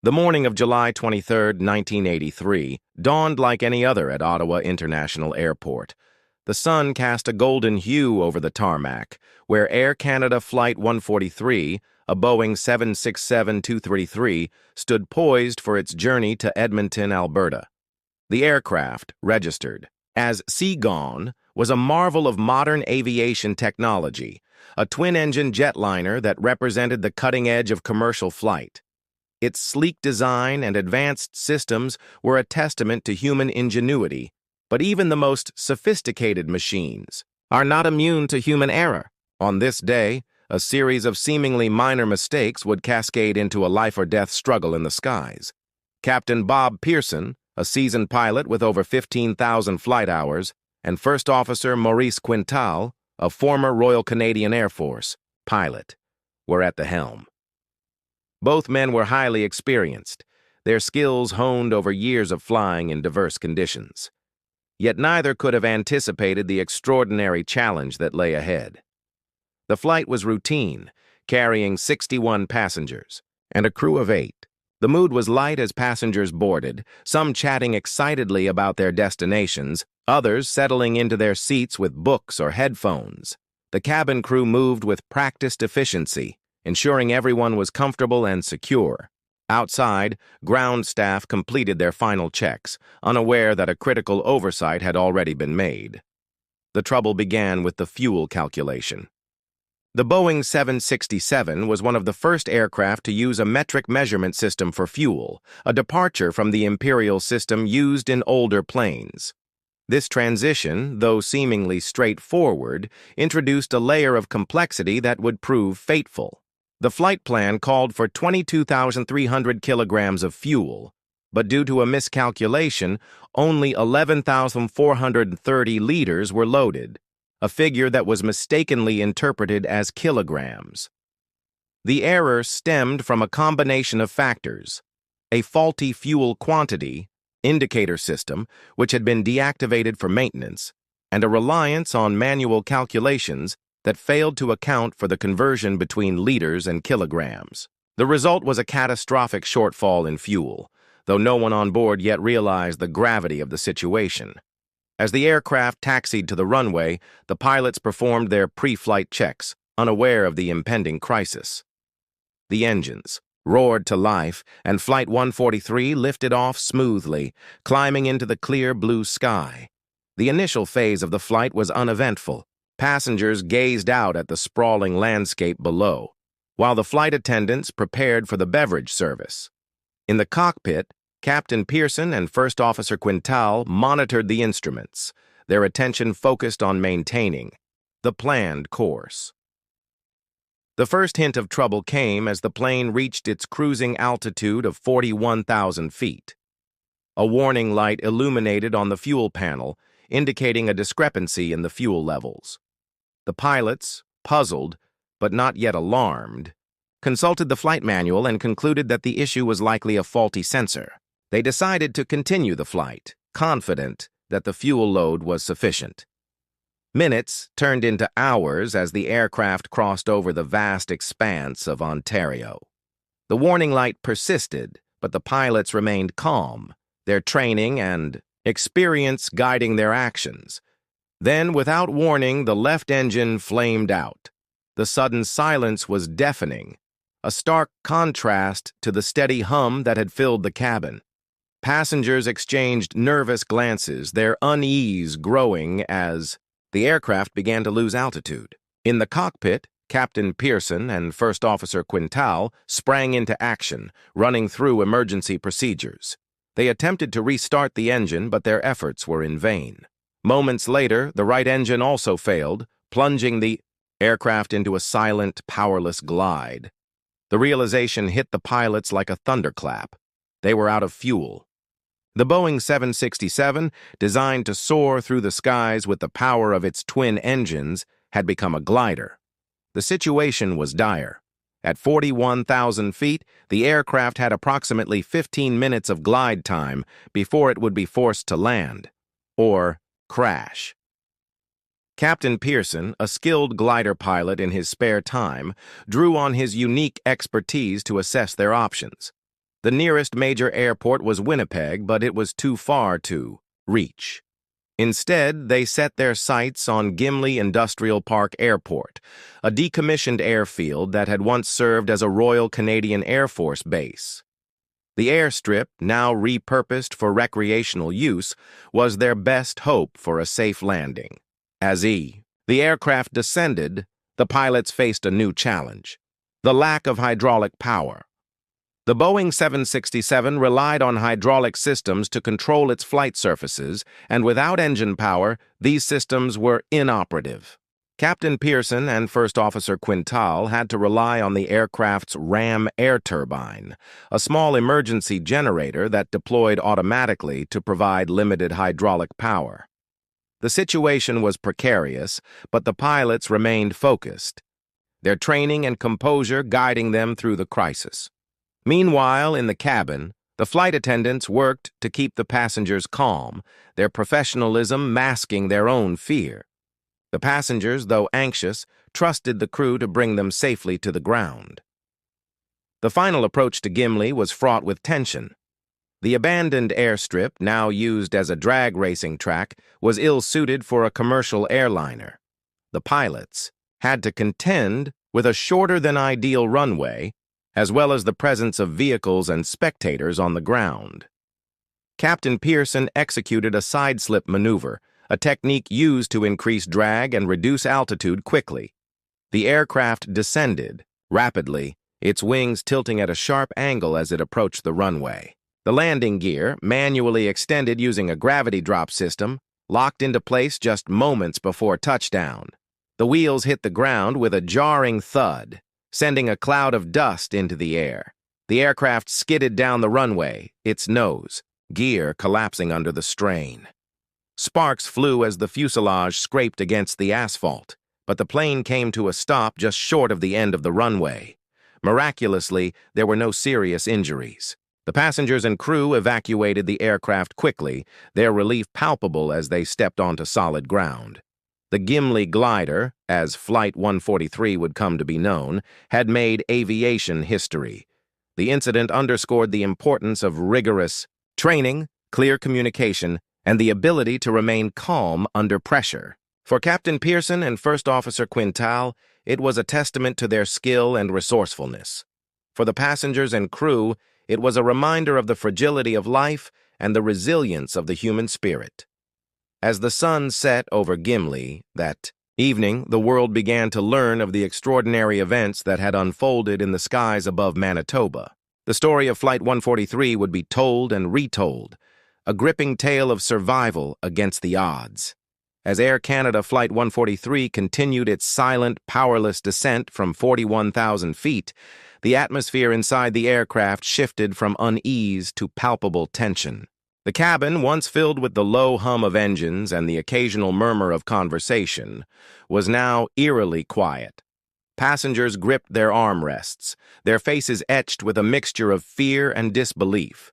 The morning of July 23, 1983, dawned like any other at Ottawa International Airport. The sun cast a golden hue over the tarmac, where Air Canada Flight 143, a Boeing 767-233, stood poised for its journey to Edmonton, Alberta. The aircraft, registered as Seagon, was a marvel of modern aviation technology, a twin-engine jetliner that represented the cutting edge of commercial flight. Its sleek design and advanced systems were a testament to human ingenuity, but even the most sophisticated machines are not immune to human error. On this day, a series of seemingly minor mistakes would cascade into a life-or-death struggle in the skies. Captain Bob Pearson, a seasoned pilot with over 15,000 flight hours, and First Officer Maurice Quintal, a former Royal Canadian Air Force pilot, were at the helm. Both men were highly experienced, their skills honed over years of flying in diverse conditions. Yet neither could have anticipated the extraordinary challenge that lay ahead. The flight was routine, carrying 61 passengers and a crew of 8. The mood was light as passengers boarded, some chatting excitedly about their destinations, others settling into their seats with books or headphones. The cabin crew moved with practiced efficiency, ensuring everyone was comfortable and secure. Outside, ground staff completed their final checks, unaware that a critical oversight had already been made. The trouble began with the fuel calculation. The Boeing 767 was one of the first aircraft to use a metric measurement system for fuel, a departure from the imperial system used in older planes. This transition, though seemingly straightforward, introduced a layer of complexity that would prove fateful. The flight plan called for 22,300 kilograms of fuel, but due to a miscalculation, only 11,430 liters were loaded, a figure that was mistakenly interpreted as kilograms. The error stemmed from a combination of factors: a faulty fuel quantity indicator system, which had been deactivated for maintenance, and a reliance on manual calculations that failed to account for the conversion between liters and kilograms. The result was a catastrophic shortfall in fuel, though no one on board yet realized the gravity of the situation. As the aircraft taxied to the runway, the pilots performed their pre-flight checks, unaware of the impending crisis. The engines roared to life, and Flight 143 lifted off smoothly, climbing into the clear blue sky. The initial phase of the flight was uneventful. Passengers gazed out at the sprawling landscape below, while the flight attendants prepared for the beverage service. In the cockpit, Captain Pearson and First Officer Quintal monitored the instruments, their attention focused on maintaining the planned course. The first hint of trouble came as the plane reached its cruising altitude of 41,000 feet. A warning light illuminated on the fuel panel, indicating a discrepancy in the fuel levels. The pilots, puzzled, but not yet alarmed, consulted the flight manual and concluded that the issue was likely a faulty sensor. They decided to continue the flight, confident that the fuel load was sufficient. Minutes turned into hours as the aircraft crossed over the vast expanse of Ontario. The warning light persisted, but the pilots remained calm, their training and experience guiding their actions. Then, without warning, the left engine flamed out. The sudden silence was deafening, a stark contrast to the steady hum that had filled the cabin. Passengers exchanged nervous glances, their unease growing as the aircraft began to lose altitude. In the cockpit, Captain Pearson and First Officer Quintal sprang into action, running through emergency procedures. They attempted to restart the engine, but their efforts were in vain. Moments later, the right engine also failed, plunging the aircraft into a silent, powerless glide. The realization hit the pilots like a thunderclap. They were out of fuel. The Boeing 767, designed to soar through the skies with the power of its twin engines, had become a glider. The situation was dire. At 41,000 feet, the aircraft had approximately 15 minutes of glide time before it would be forced to land, or crash. Captain Pearson, a skilled glider pilot in his spare time, drew on his unique expertise to assess their options. The nearest major airport was Winnipeg, but it was too far to reach. Instead, they set their sights on Gimli Industrial Park Airport, a decommissioned airfield that had once served as a Royal Canadian Air Force base. The airstrip, now repurposed for recreational use, was their best hope for a safe landing. As the aircraft descended, the pilots faced a new challenge: the lack of hydraulic power. The Boeing 767 relied on hydraulic systems to control its flight surfaces, and without engine power, these systems were inoperative. Captain Pearson and First Officer Quintal had to rely on the aircraft's ram air turbine, a small emergency generator that deployed automatically to provide limited hydraulic power. The situation was precarious, but the pilots remained focused, their training and composure guiding them through the crisis. Meanwhile, in the cabin, the flight attendants worked to keep the passengers calm, their professionalism masking their own fear. The passengers, though anxious, trusted the crew to bring them safely to the ground. The final approach to Gimli was fraught with tension. The abandoned airstrip, now used as a drag racing track, was ill-suited for a commercial airliner. The pilots had to contend with a shorter-than-ideal runway, as well as the presence of vehicles and spectators on the ground. Captain Pearson executed a side-slip maneuver, a technique used to increase drag and reduce altitude quickly. The aircraft descended rapidly, its wings tilting at a sharp angle as it approached the runway. The landing gear, manually extended using a gravity drop system, locked into place just moments before touchdown. The wheels hit the ground with a jarring thud, sending a cloud of dust into the air. The aircraft skidded down the runway, its nose, gear collapsing under the strain. Sparks flew as the fuselage scraped against the asphalt, but the plane came to a stop just short of the end of the runway. Miraculously, there were no serious injuries. The passengers and crew evacuated the aircraft quickly, their relief palpable as they stepped onto solid ground. The Gimli Glider, as Flight 143 would come to be known, had made aviation history. The incident underscored the importance of rigorous training, clear communication, and the ability to remain calm under pressure. For Captain Pearson and First Officer Quintal, it was a testament to their skill and resourcefulness. For the passengers and crew, it was a reminder of the fragility of life and the resilience of the human spirit. As the sun set over Gimli that evening, the world began to learn of the extraordinary events that had unfolded in the skies above Manitoba. The story of Flight 143 would be told and retold, a gripping tale of survival against the odds. As Air Canada Flight 143 continued its silent, powerless descent from 41,000 feet, the atmosphere inside the aircraft shifted from unease to palpable tension. The cabin, once filled with the low hum of engines and the occasional murmur of conversation, was now eerily quiet. Passengers gripped their armrests, their faces etched with a mixture of fear and disbelief.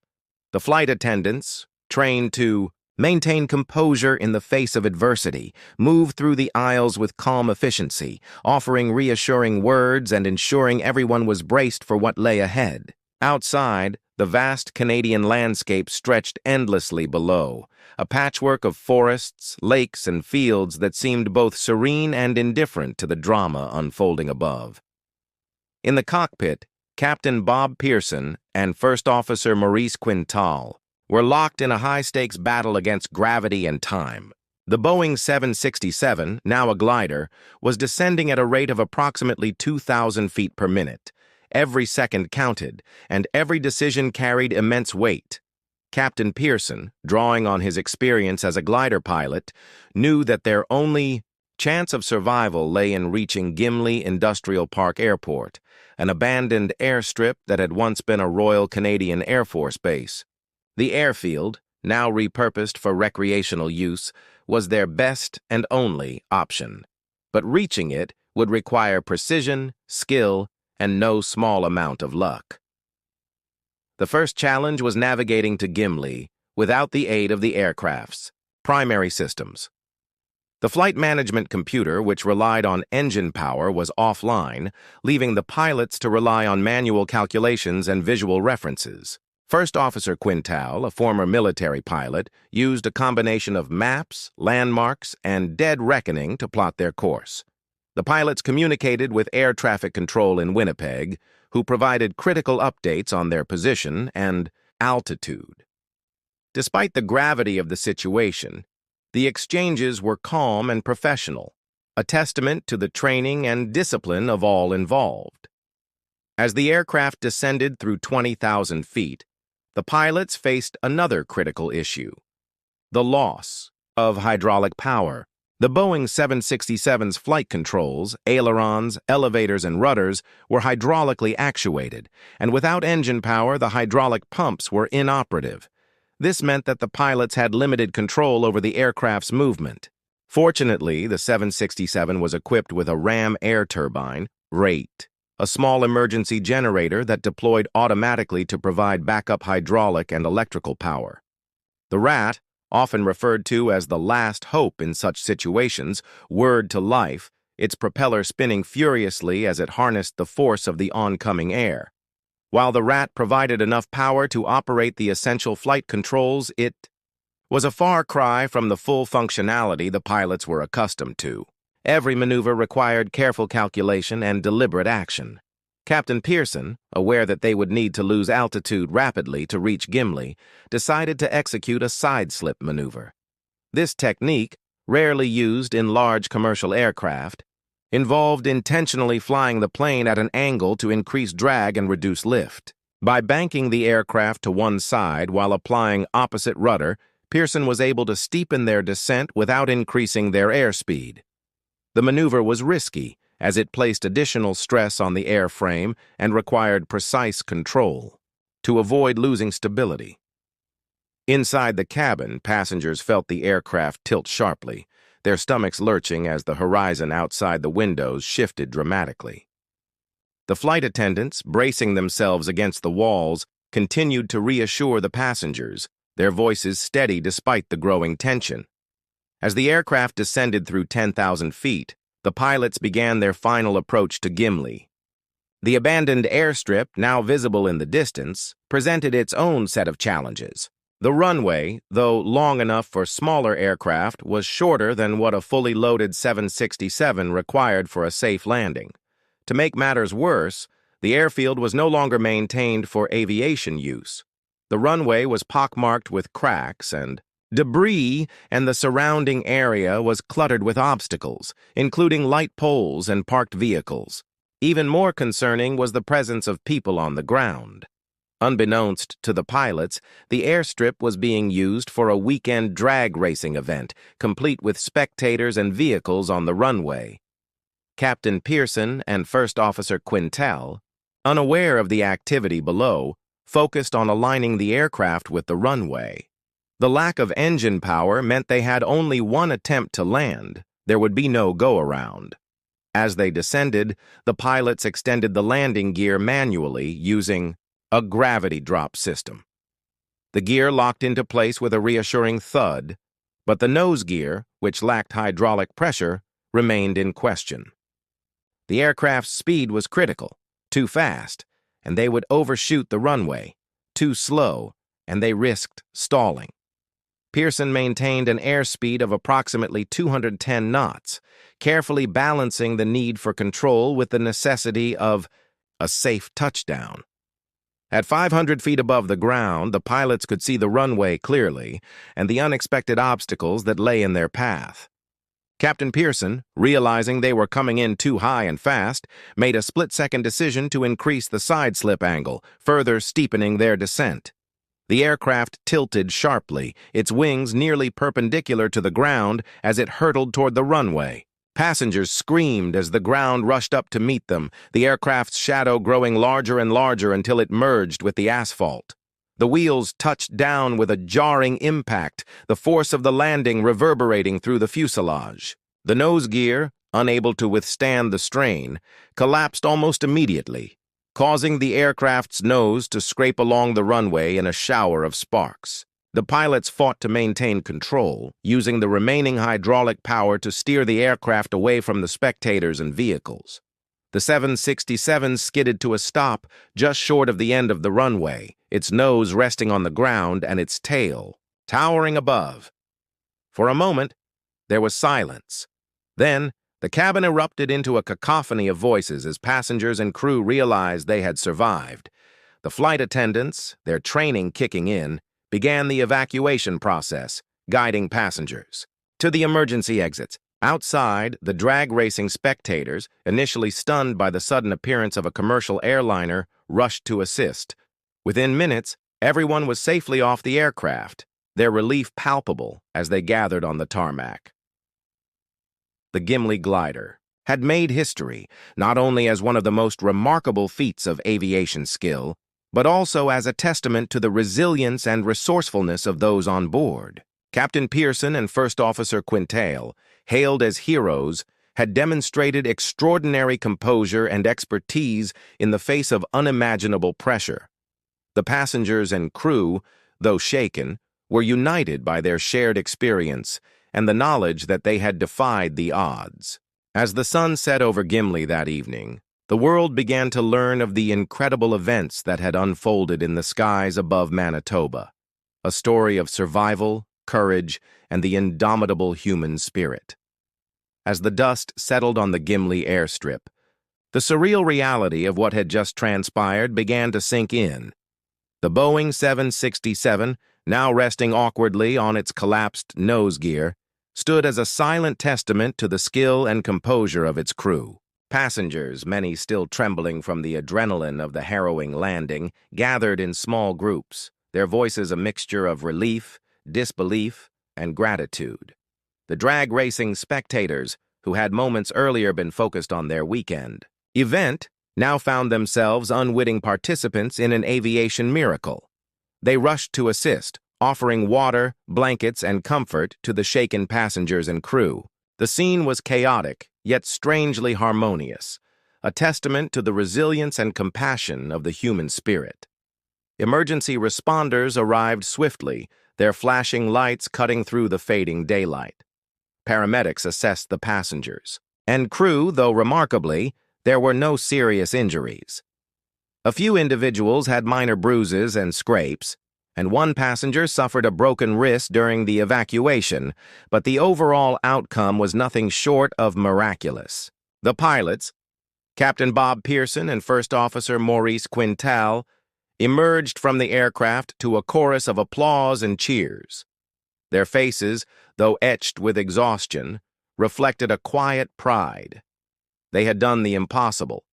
The flight attendants, trained to maintain composure in the face of adversity, moved through the aisles with calm efficiency, offering reassuring words and ensuring everyone was braced for what lay ahead. Outside, the vast Canadian landscape stretched endlessly below, a patchwork of forests, lakes, and fields that seemed both serene and indifferent to the drama unfolding above. In the cockpit, Captain Bob Pearson and First Officer Maurice Quintal were locked in a high-stakes battle against gravity and time. The Boeing 767, now a glider, was descending at a rate of approximately 2,000 feet per minute. Every second counted, and every decision carried immense weight. Captain Pearson, drawing on his experience as a glider pilot, knew that their only chance of survival lay in reaching Gimli Industrial Park Airport, an abandoned airstrip that had once been a Royal Canadian Air Force base. The airfield, now repurposed for recreational use, was their best and only option. But reaching it would require precision, skill, and no small amount of luck. The first challenge was navigating to Gimli without the aid of the aircraft's primary systems. The flight management computer, which relied on engine power, was offline, leaving the pilots to rely on manual calculations and visual references. First Officer Quintal, a former military pilot, used a combination of maps, landmarks, and dead reckoning to plot their course. The pilots communicated with air traffic control in Winnipeg, who provided critical updates on their position and altitude. Despite the gravity of the situation, the exchanges were calm and professional, a testament to the training and discipline of all involved. As the aircraft descended through 20,000 feet, the pilots faced another critical issue: the loss of hydraulic power. The Boeing 767's flight controls, ailerons, elevators, and rudders were hydraulically actuated, and without engine power, the hydraulic pumps were inoperative. This meant that the pilots had limited control over the aircraft's movement. Fortunately, the 767 was equipped with a ram air turbine, RATE, a small emergency generator that deployed automatically to provide backup hydraulic and electrical power. The RAT, often referred to as the last hope in such situations, whirred to life, its propeller spinning furiously as it harnessed the force of the oncoming air. While the RAT provided enough power to operate the essential flight controls, it was a far cry from the full functionality the pilots were accustomed to. Every maneuver required careful calculation and deliberate action. Captain Pearson, aware that they would need to lose altitude rapidly to reach Gimli, decided to execute a side-slip maneuver. This technique, rarely used in large commercial aircraft, involved intentionally flying the plane at an angle to increase drag and reduce lift. By banking the aircraft to one side while applying opposite rudder, Pearson was able to steepen their descent without increasing their airspeed. The maneuver was risky, as it placed additional stress on the airframe and required precise control to avoid losing stability. Inside the cabin, passengers felt the aircraft tilt sharply, their stomachs lurching as the horizon outside the windows shifted dramatically. The flight attendants, bracing themselves against the walls, continued to reassure the passengers, their voices steady despite the growing tension. As the aircraft descended through 10,000 feet, the pilots began their final approach to Gimli. The abandoned airstrip, now visible in the distance, presented its own set of challenges. The runway, though long enough for smaller aircraft, was shorter than what a fully loaded 767 required for a safe landing. To make matters worse, the airfield was no longer maintained for aviation use. The runway was pockmarked with cracks and debris, and the surrounding area was cluttered with obstacles, including light poles and parked vehicles. Even more concerning was the presence of people on the ground. Unbeknownst to the pilots, the airstrip was being used for a weekend drag racing event, complete with spectators and vehicles on the runway. Captain Pearson and First Officer Quintal, unaware of the activity below, focused on aligning the aircraft with the runway. The lack of engine power meant they had only one attempt to land. There would be no go-around. As they descended, the pilots extended the landing gear manually using a gravity drop system. The gear locked into place with a reassuring thud, but the nose gear, which lacked hydraulic pressure, remained in question. The aircraft's speed was critical, too fast, and they would overshoot the runway, too slow, and they risked stalling. Pearson maintained an airspeed of approximately 210 knots, carefully balancing the need for control with the necessity of a safe touchdown. At 500 feet above the ground, the pilots could see the runway clearly and the unexpected obstacles that lay in their path. Captain Pearson, realizing they were coming in too high and fast, made a split-second decision to increase the side-slip angle, further steepening their descent. The aircraft tilted sharply, its wings nearly perpendicular to the ground as it hurtled toward the runway. Passengers screamed as the ground rushed up to meet them, the aircraft's shadow growing larger and larger until it merged with the asphalt. The wheels touched down with a jarring impact, the force of the landing reverberating through the fuselage. The nose gear, unable to withstand the strain, collapsed almost immediately, causing the aircraft's nose to scrape along the runway in a shower of sparks. The pilots fought to maintain control, using the remaining hydraulic power to steer the aircraft away from the spectators and vehicles. The 767 skidded to a stop just short of the end of the runway, its nose resting on the ground and its tail towering above. For a moment, there was silence. Then, the cabin erupted into a cacophony of voices as passengers and crew realized they had survived. The flight attendants, their training kicking in, began the evacuation process, guiding passengers to the emergency exits. Outside, the drag racing spectators, initially stunned by the sudden appearance of a commercial airliner, rushed to assist. Within minutes, everyone was safely off the aircraft, their relief palpable as they gathered on the tarmac. The Gimli Glider had made history, not only as one of the most remarkable feats of aviation skill, but also as a testament to the resilience and resourcefulness of those on board. Captain Pearson and First Officer Quintal, hailed as heroes, had demonstrated extraordinary composure and expertise in the face of unimaginable pressure. The passengers and crew, though shaken, were united by their shared experience and the knowledge that they had defied the odds. As the sun set over Gimli that evening, the world began to learn of the incredible events that had unfolded in the skies above Manitoba, a story of survival, courage, and the indomitable human spirit. As the dust settled on the Gimli airstrip, the surreal reality of what had just transpired began to sink in. The Boeing 767, now resting awkwardly on its collapsed nose gear, stood as a silent testament to the skill and composure of its crew. Passengers, many still trembling from the adrenaline of the harrowing landing, gathered in small groups, their voices a mixture of relief, disbelief, and gratitude. The drag racing spectators, who had moments earlier been focused on their weekend event, now found themselves unwitting participants in an aviation miracle. They rushed to assist, offering water, blankets, and comfort to the shaken passengers and crew. The scene was chaotic, yet strangely harmonious, a testament to the resilience and compassion of the human spirit. Emergency responders arrived swiftly, their flashing lights cutting through the fading daylight. Paramedics assessed the passengers and crew, though remarkably, there were no serious injuries. A few individuals had minor bruises and scrapes, and one passenger suffered a broken wrist during the evacuation, but the overall outcome was nothing short of miraculous. The pilots, Captain Bob Pearson and First Officer Maurice Quintal, emerged from the aircraft to a chorus of applause and cheers. Their faces, though etched with exhaustion, reflected a quiet pride. They had done the impossible,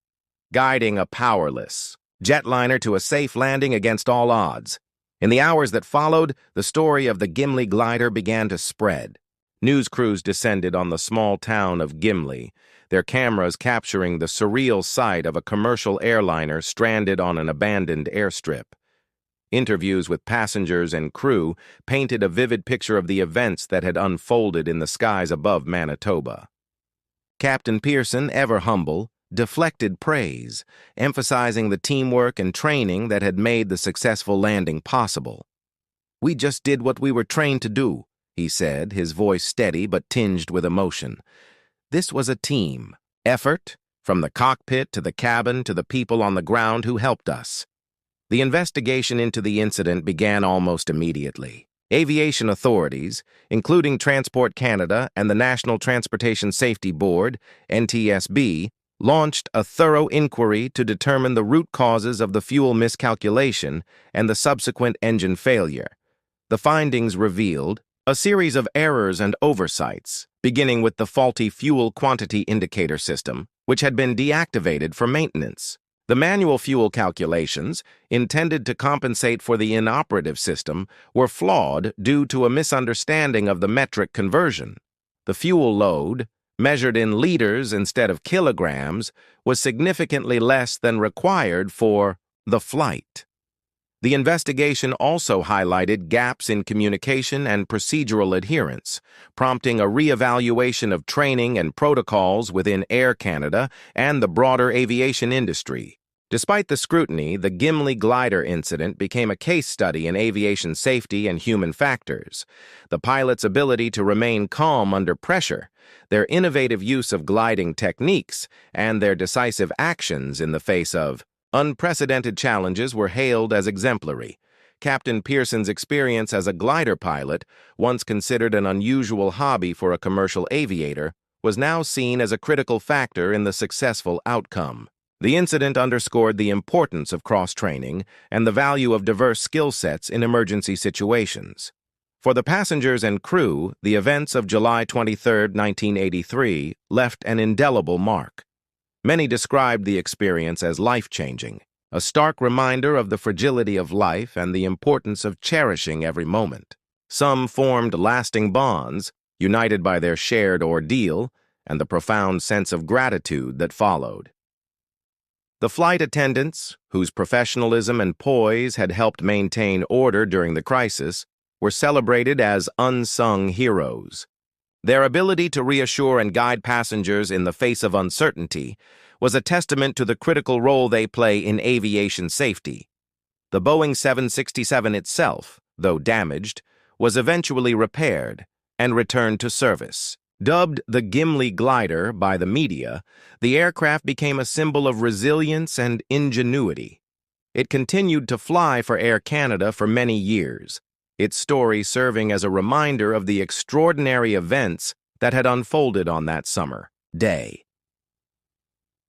guiding a powerless jetliner to a safe landing against all odds. In the hours that followed, the story of the Gimli Glider began to spread. News crews descended on the small town of Gimli, their cameras capturing the surreal sight of a commercial airliner stranded on an abandoned airstrip. Interviews with passengers and crew painted a vivid picture of the events that had unfolded in the skies above Manitoba. Captain Pearson, ever humble, deflected praise, emphasizing the teamwork and training that had made the successful landing possible. "We just did what we were trained to do," he said, his voice steady but tinged with emotion. "This was a team effort, from the cockpit to the cabin to the people on the ground who helped us." The investigation into the incident began almost immediately. Aviation authorities, including Transport Canada and the National Transportation Safety Board, NTSB, launched a thorough inquiry to determine the root causes of the fuel miscalculation and the subsequent engine failure. The findings revealed a series of errors and oversights, beginning with the faulty fuel quantity indicator system, which had been deactivated for maintenance. The manual fuel calculations, intended to compensate for the inoperative system, were flawed due to a misunderstanding of the metric conversion. The fuel load, measured in liters instead of kilograms, was significantly less than required for the flight. The investigation also highlighted gaps in communication and procedural adherence, prompting a reevaluation of training and protocols within Air Canada and the broader aviation industry. Despite the scrutiny, the Gimli Glider incident became a case study in aviation safety and human factors. The pilot's ability to remain calm under pressure, their innovative use of gliding techniques, and their decisive actions in the face of unprecedented challenges were hailed as exemplary. Captain Pearson's experience as a glider pilot, once considered an unusual hobby for a commercial aviator, was now seen as a critical factor in the successful outcome. The incident underscored the importance of cross-training and the value of diverse skill sets in emergency situations. For the passengers and crew, the events of July 23, 1983, left an indelible mark. Many described the experience as life-changing, a stark reminder of the fragility of life and the importance of cherishing every moment. Some formed lasting bonds, united by their shared ordeal and the profound sense of gratitude that followed. The flight attendants, whose professionalism and poise had helped maintain order during the crisis, were celebrated as unsung heroes. Their ability to reassure and guide passengers in the face of uncertainty was a testament to the critical role they play in aviation safety. The Boeing 767 itself, though damaged, was eventually repaired and returned to service. Dubbed the Gimli Glider by the media, the aircraft became a symbol of resilience and ingenuity. It continued to fly for Air Canada for many years, its story serving as a reminder of the extraordinary events that had unfolded on that summer day.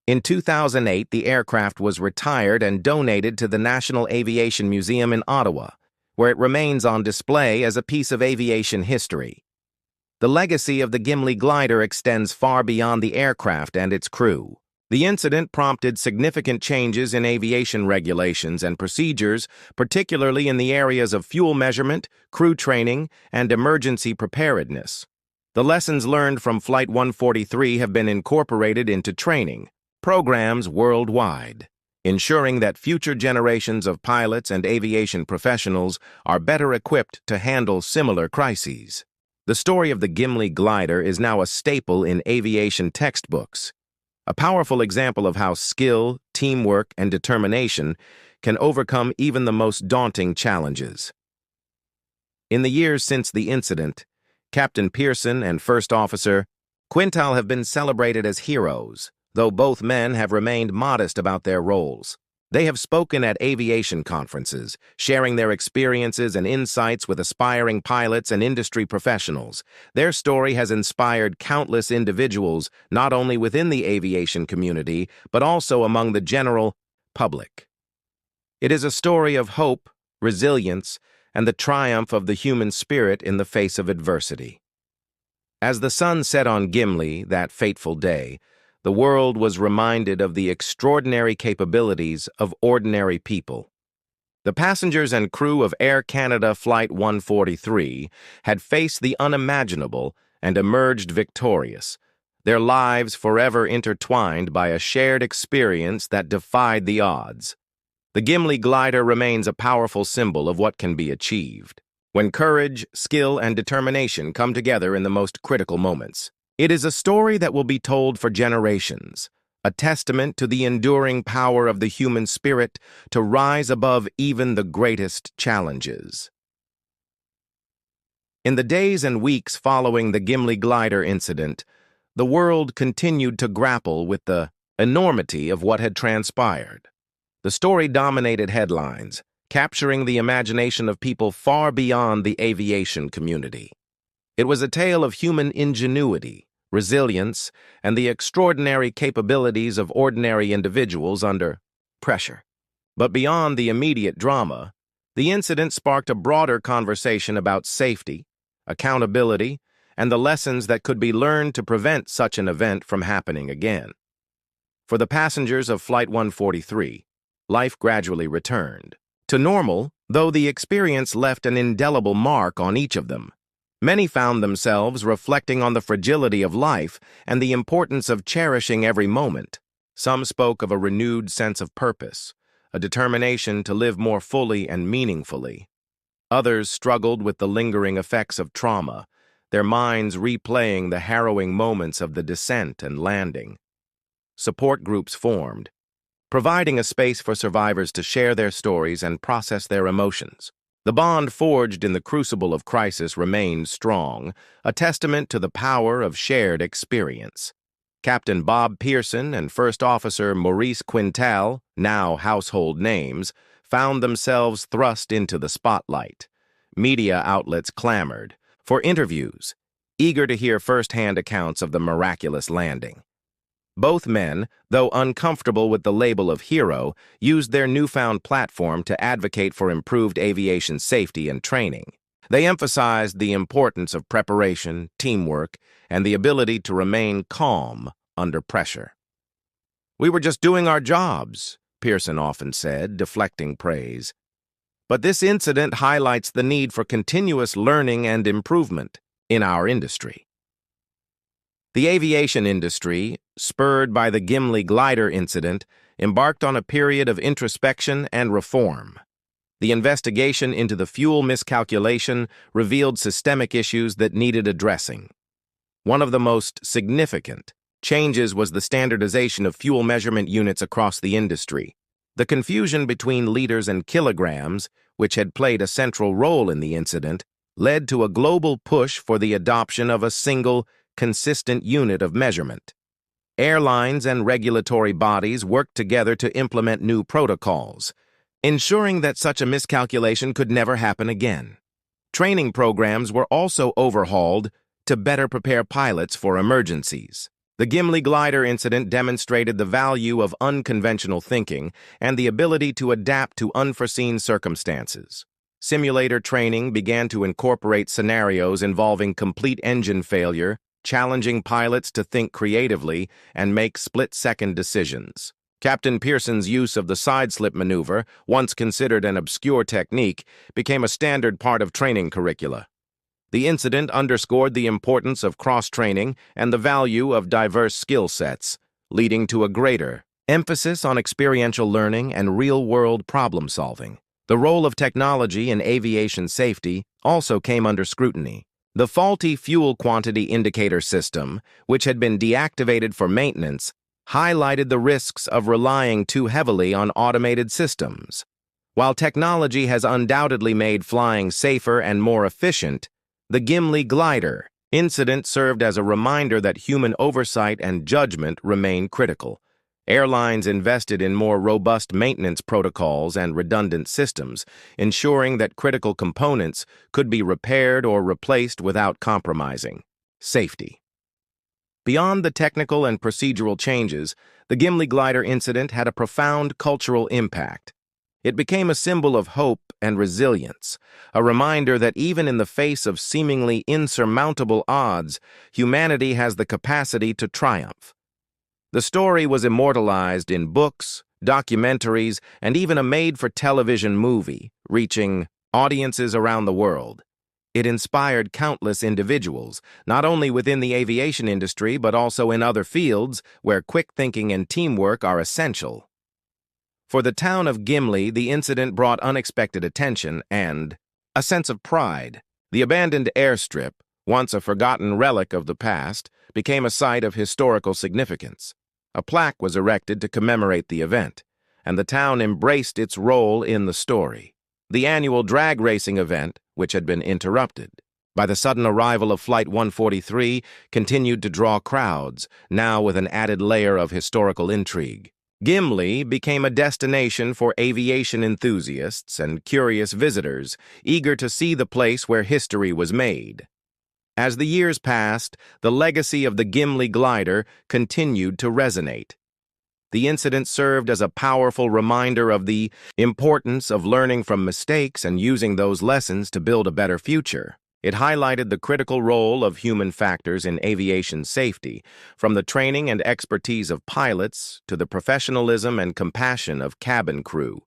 In 2008, the aircraft was retired and donated to the National Aviation Museum in Ottawa, where it remains on display as a piece of aviation history. The legacy of the Gimli Glider extends far beyond the aircraft and its crew. The incident prompted significant changes in aviation regulations and procedures, particularly in the areas of fuel measurement, crew training, and emergency preparedness. The lessons learned from Flight 143 have been incorporated into training programs worldwide, ensuring that future generations of pilots and aviation professionals are better equipped to handle similar crises. The story of the Gimli Glider is now a staple in aviation textbooks, a powerful example of how skill, teamwork, and determination can overcome even the most daunting challenges. In the years since the incident, Captain Pearson and First Officer Quintal have been celebrated as heroes, though both men have remained modest about their roles. They have spoken at aviation conferences, sharing their experiences and insights with aspiring pilots and industry professionals. Their story has inspired countless individuals, not only within the aviation community, but also among the general public. It is a story of hope, resilience, and the triumph of the human spirit in the face of adversity. As the sun set on Gimli that fateful day, the world was reminded of the extraordinary capabilities of ordinary people. The passengers and crew of Air Canada Flight 143 had faced the unimaginable and emerged victorious, their lives forever intertwined by a shared experience that defied the odds. The Gimli Glider remains a powerful symbol of what can be achieved when courage, skill, and determination come together in the most critical moments. It is a story that will be told for generations, a testament to the enduring power of the human spirit to rise above even the greatest challenges. In the days and weeks following the Gimli Glider incident, the world continued to grapple with the enormity of what had transpired. The story dominated headlines, capturing the imagination of people far beyond the aviation community. It was a tale of human ingenuity, resilience, and the extraordinary capabilities of ordinary individuals under pressure. But beyond the immediate drama, the incident sparked a broader conversation about safety, accountability, and the lessons that could be learned to prevent such an event from happening again. For the passengers of Flight 143, life gradually returned to normal, though the experience left an indelible mark on each of them. Many found themselves reflecting on the fragility of life and the importance of cherishing every moment. Some spoke of a renewed sense of purpose, a determination to live more fully and meaningfully. Others struggled with the lingering effects of trauma, their minds replaying the harrowing moments of the descent and landing. Support groups formed, providing a space for survivors to share their stories and process their emotions. The bond forged in the crucible of crisis remained strong, a testament to the power of shared experience. Captain Bob Pearson and First Officer Maurice Quintal, now household names, found themselves thrust into the spotlight. Media outlets clamored for interviews, eager to hear first-hand accounts of the miraculous landing. Both men, though uncomfortable with the label of hero, used their newfound platform to advocate for improved aviation safety and training. They emphasized the importance of preparation, teamwork, and the ability to remain calm under pressure. "We were just doing our jobs," Pearson often said, deflecting praise. But this incident highlights the need for continuous learning and improvement in our industry. The aviation industry, spurred by the Gimli Glider incident, embarked on a period of introspection and reform. The investigation into the fuel miscalculation revealed systemic issues that needed addressing. One of the most significant changes was the standardization of fuel measurement units across the industry. The confusion between liters and kilograms, which had played a central role in the incident, led to a global push for the adoption of a single, consistent unit of measurement. Airlines and regulatory bodies worked together to implement new protocols, ensuring that such a miscalculation could never happen again. Training programs were also overhauled to better prepare pilots for emergencies. The Gimli Glider incident demonstrated the value of unconventional thinking and the ability to adapt to unforeseen circumstances. Simulator training began to incorporate scenarios involving complete engine failure, challenging pilots to think creatively and make split-second decisions. Captain Pearson's use of the side-slip maneuver, once considered an obscure technique, became a standard part of training curricula. The incident underscored the importance of cross-training and the value of diverse skill sets, leading to a greater emphasis on experiential learning and real-world problem-solving. The role of technology in aviation safety also came under scrutiny. The faulty fuel quantity indicator system, which had been deactivated for maintenance, highlighted the risks of relying too heavily on automated systems. While technology has undoubtedly made flying safer and more efficient, the Gimli Glider incident served as a reminder that human oversight and judgment remain critical. Airlines invested in more robust maintenance protocols and redundant systems, ensuring that critical components could be repaired or replaced without compromising safety. Beyond the technical and procedural changes, the Gimli Glider incident had a profound cultural impact. It became a symbol of hope and resilience, a reminder that even in the face of seemingly insurmountable odds, humanity has the capacity to triumph. The story was immortalized in books, documentaries, and even a made-for-television movie, reaching audiences around the world. It inspired countless individuals, not only within the aviation industry but also in other fields where quick thinking and teamwork are essential. For the town of Gimli, the incident brought unexpected attention and a sense of pride. The abandoned airstrip, once a forgotten relic of the past, became a site of historical significance. A plaque was erected to commemorate the event, and the town embraced its role in the story. The annual drag racing event, which had been interrupted by the sudden arrival of Flight 143, continued to draw crowds, now with an added layer of historical intrigue. Gimli became a destination for aviation enthusiasts and curious visitors, eager to see the place where history was made. As the years passed, the legacy of the Gimli Glider continued to resonate. The incident served as a powerful reminder of the importance of learning from mistakes and using those lessons to build a better future. It highlighted the critical role of human factors in aviation safety, from the training and expertise of pilots to the professionalism and compassion of cabin crew.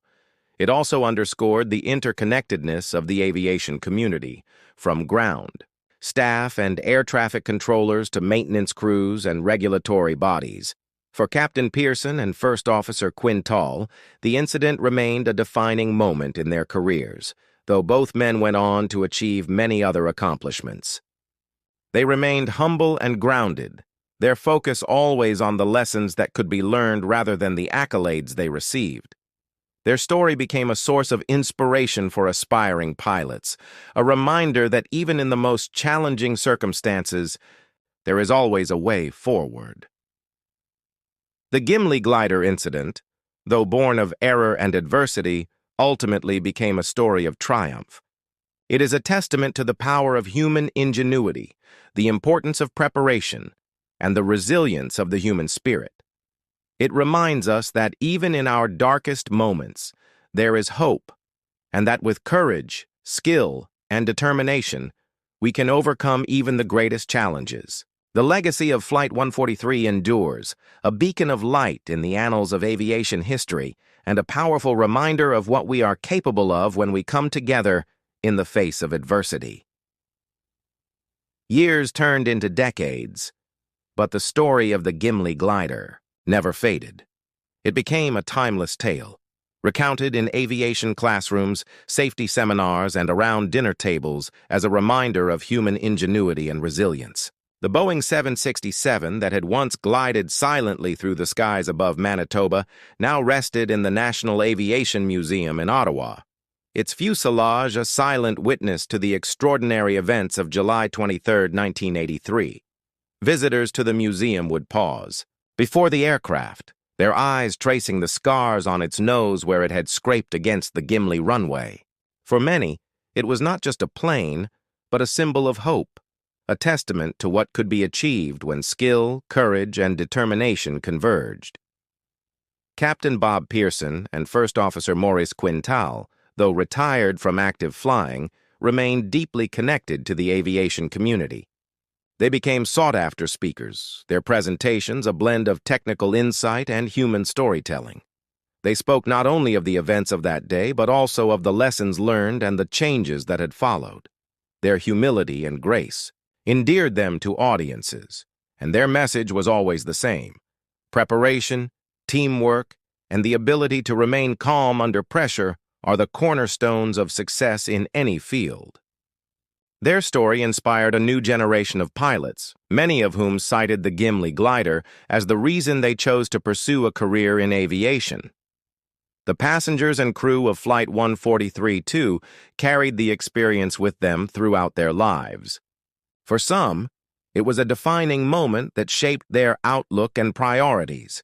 It also underscored the interconnectedness of the aviation community, from ground staff and air traffic controllers to maintenance crews and regulatory bodies. For Captain Pearson and First Officer Quintal, the incident remained a defining moment in their careers, though both men went on to achieve many other accomplishments. They remained humble and grounded, their focus always on the lessons that could be learned rather than the accolades they received. Their story became a source of inspiration for aspiring pilots, a reminder that even in the most challenging circumstances, there is always a way forward. The Gimli Glider incident, though born of error and adversity, ultimately became a story of triumph. It is a testament to the power of human ingenuity, the importance of preparation, and the resilience of the human spirit. It reminds us that even in our darkest moments, there is hope, and that with courage, skill, and determination, we can overcome even the greatest challenges. The legacy of Flight 143 endures, a beacon of light in the annals of aviation history, and a powerful reminder of what we are capable of when we come together in the face of adversity. Years turned into decades, but the story of the Gimli Glider never faded. It became a timeless tale, recounted in aviation classrooms, safety seminars, and around dinner tables as a reminder of human ingenuity and resilience. The Boeing 767 that had once glided silently through the skies above Manitoba now rested in the National Aviation Museum in Ottawa, its fuselage a silent witness to the extraordinary events of July 23, 1983. Visitors to the museum would pause before the aircraft, their eyes tracing the scars on its nose where it had scraped against the Gimli runway. For many, it was not just a plane, but a symbol of hope, a testament to what could be achieved when skill, courage, and determination converged. Captain Bob Pearson and First Officer Maurice Quintal, though retired from active flying, remained deeply connected to the aviation community. They became sought-after speakers, their presentations a blend of technical insight and human storytelling. They spoke not only of the events of that day, but also of the lessons learned and the changes that had followed. Their humility and grace endeared them to audiences, and their message was always the same: preparation, teamwork, and the ability to remain calm under pressure are the cornerstones of success in any field. Their story inspired a new generation of pilots, many of whom cited the Gimli Glider as the reason they chose to pursue a career in aviation. The passengers and crew of Flight 143, too, carried the experience with them throughout their lives. For some, it was a defining moment that shaped their outlook and priorities.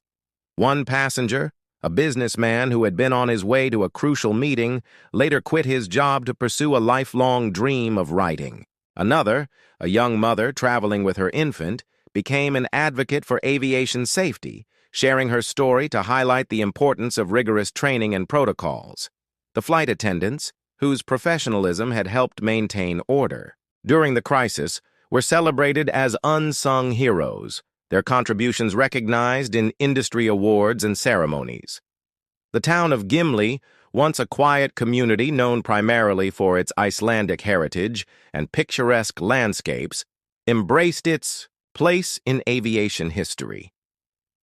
One passenger, a businessman who had been on his way to a crucial meeting, later quit his job to pursue a lifelong dream of writing. Another, a young mother traveling with her infant, became an advocate for aviation safety, sharing her story to highlight the importance of rigorous training and protocols. The flight attendants, whose professionalism had helped maintain order during the crisis, were celebrated as unsung heroes, their contributions recognized in industry awards and ceremonies. The town of Gimli, once a quiet community known primarily for its Icelandic heritage and picturesque landscapes, embraced its place in aviation history.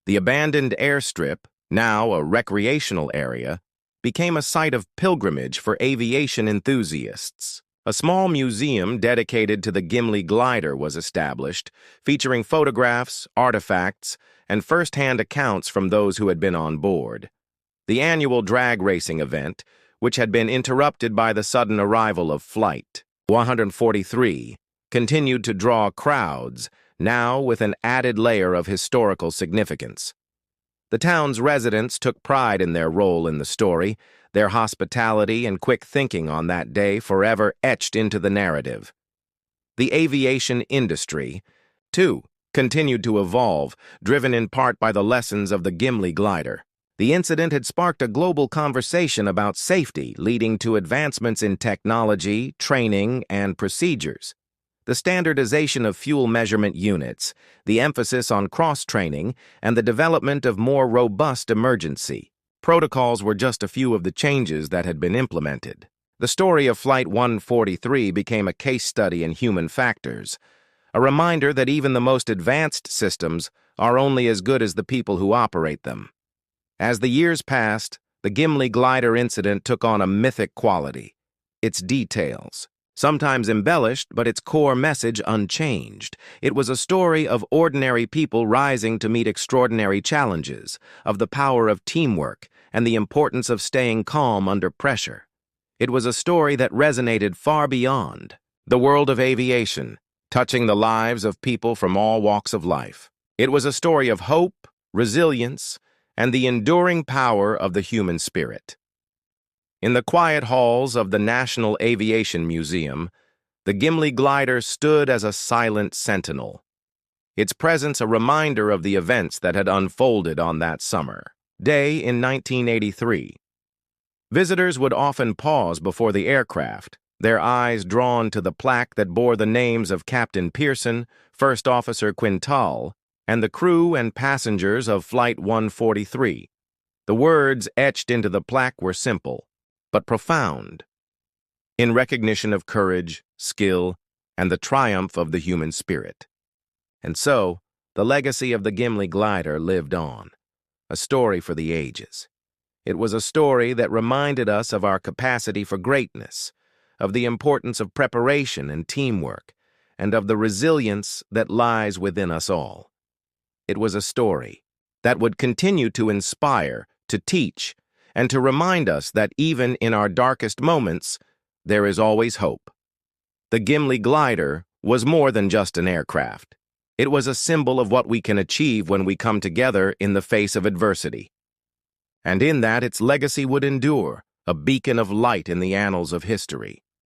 The abandoned airstrip, now a recreational area, became a site of pilgrimage for aviation enthusiasts. A small museum dedicated to the Gimli Glider was established, featuring photographs, artifacts, and first-hand accounts from those who had been on board. The annual drag racing event, which had been interrupted by the sudden arrival of Flight 143, continued to draw crowds, now with an added layer of historical significance. The town's residents took pride in their role in the story, their hospitality and quick thinking on that day forever etched into the narrative. The aviation industry, too, continued to evolve, driven in part by the lessons of the Gimli Glider. The incident had sparked a global conversation about safety, leading to advancements in technology, training, and procedures. The standardization of fuel measurement units, the emphasis on cross-training, and the development of more robust emergency protocols were just a few of the changes that had been implemented. The story of Flight 143 became a case study in human factors, a reminder that even the most advanced systems are only as good as the people who operate them. As the years passed, the Gimli Glider incident took on a mythic quality. Its details, Sometimes embellished, but its core message unchanged. It was a story of ordinary people rising to meet extraordinary challenges, of the power of teamwork, and the importance of staying calm under pressure. It was a story that resonated far beyond the world of aviation, touching the lives of people from all walks of life. It was a story of hope, resilience, and the enduring power of the human spirit. In the quiet halls of the National Aviation Museum, the Gimli Glider stood as a silent sentinel, its presence a reminder of the events that had unfolded on that summer day in 1983. Visitors would often pause before the aircraft, their eyes drawn to the plaque that bore the names of Captain Pearson, First Officer Quintal, and the crew and passengers of Flight 143. The words etched into the plaque were simple, but profound, in recognition of courage, skill, and the triumph of the human spirit. And so, the legacy of the Gimli Glider lived on, a story for the ages. It was a story that reminded us of our capacity for greatness, of the importance of preparation and teamwork, and of the resilience that lies within us all. It was a story that would continue to inspire, to teach, and to remind us that even in our darkest moments, there is always hope. The Gimli Glider was more than just an aircraft. It was a symbol of what we can achieve when we come together in the face of adversity. And in that, its legacy would endure, a beacon of light in the annals of history.